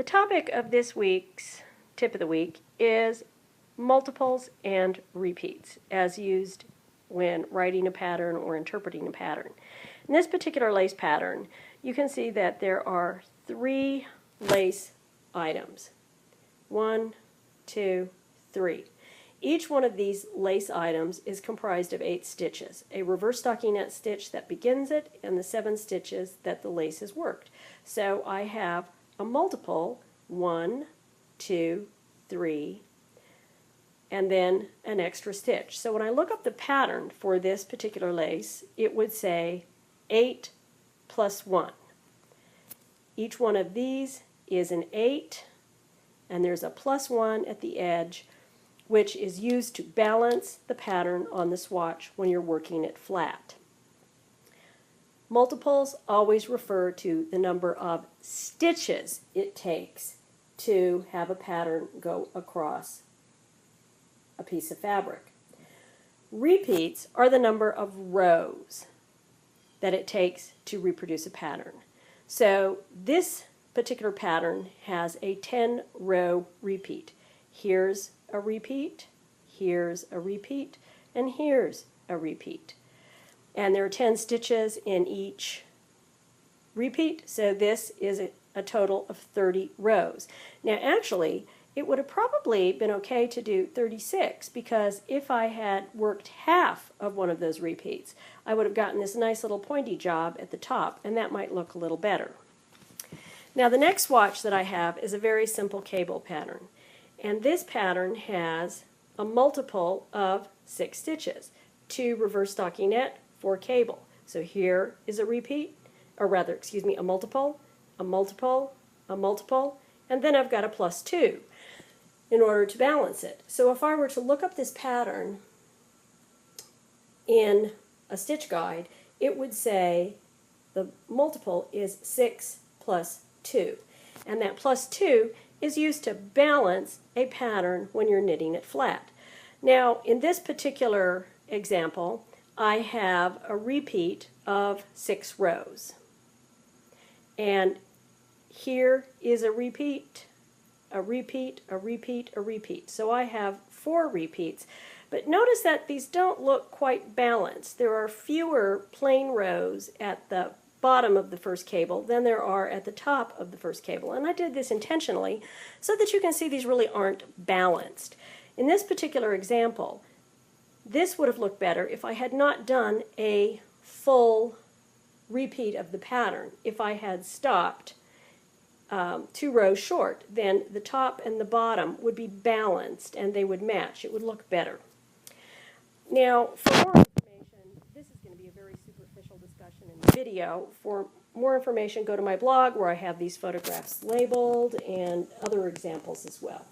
The topic of this week's tip of the week is multiples and repeats as used when writing a pattern or interpreting a pattern. In this particular lace pattern, you can see that there are 3 lace items. 1, 2, 3. Each one of these lace items is comprised of 8 stitches, a reverse stockinette stitch that begins it and the 7 stitches that the lace has worked. So I have a multiple, 1, 2, 3, and then an extra stitch. So when I look up the pattern for this particular lace, it would say 8 plus 1. Each one of these is an 8, and there's a plus 1 at the edge, which is used to balance the pattern on the swatch when you're working it flat. Multiples always refer to the number of stitches it takes to have a pattern go across a piece of fabric. Repeats are the number of rows that it takes to reproduce a pattern. So this particular pattern has a 10-row repeat. Here's a repeat, here's a repeat, and here's a repeat. And there are 10 stitches in each repeat, so this is a total of 30 rows. Now actually, it would have probably been okay to do 36, because if I had worked half of one of those repeats, I would have gotten this nice little pointy job at the top, and that might look a little better. Now the next swatch that I have is a very simple cable pattern. And this pattern has a multiple of 6 stitches, 2 reverse stockinette, 4 cable. So here is a repeat, or rather, excuse me, a multiple, a multiple, a multiple, and then I've got a plus 2 in order to balance it. So if I were to look up this pattern in a stitch guide, it would say the multiple is 6 plus 2. And that plus 2 is used to balance a pattern when you're knitting it flat. Now, in this particular example, I have a repeat of 6 rows. And here is a repeat, a repeat, a repeat, a repeat. So I have 4 repeats. But notice that these don't look quite balanced. There are fewer plain rows at the bottom of the first cable than there are at the top of the first cable. And I did this intentionally so that you can see these really aren't balanced. In this particular example, this would have looked better if I had not done a full repeat of the pattern. If I had stopped 2 rows short, then the top and the bottom would be balanced and they would match. It would look better. Now, for more information, this is going to be a very superficial discussion in the video. For more information, go to my blog where I have these photographs labeled and other examples as well.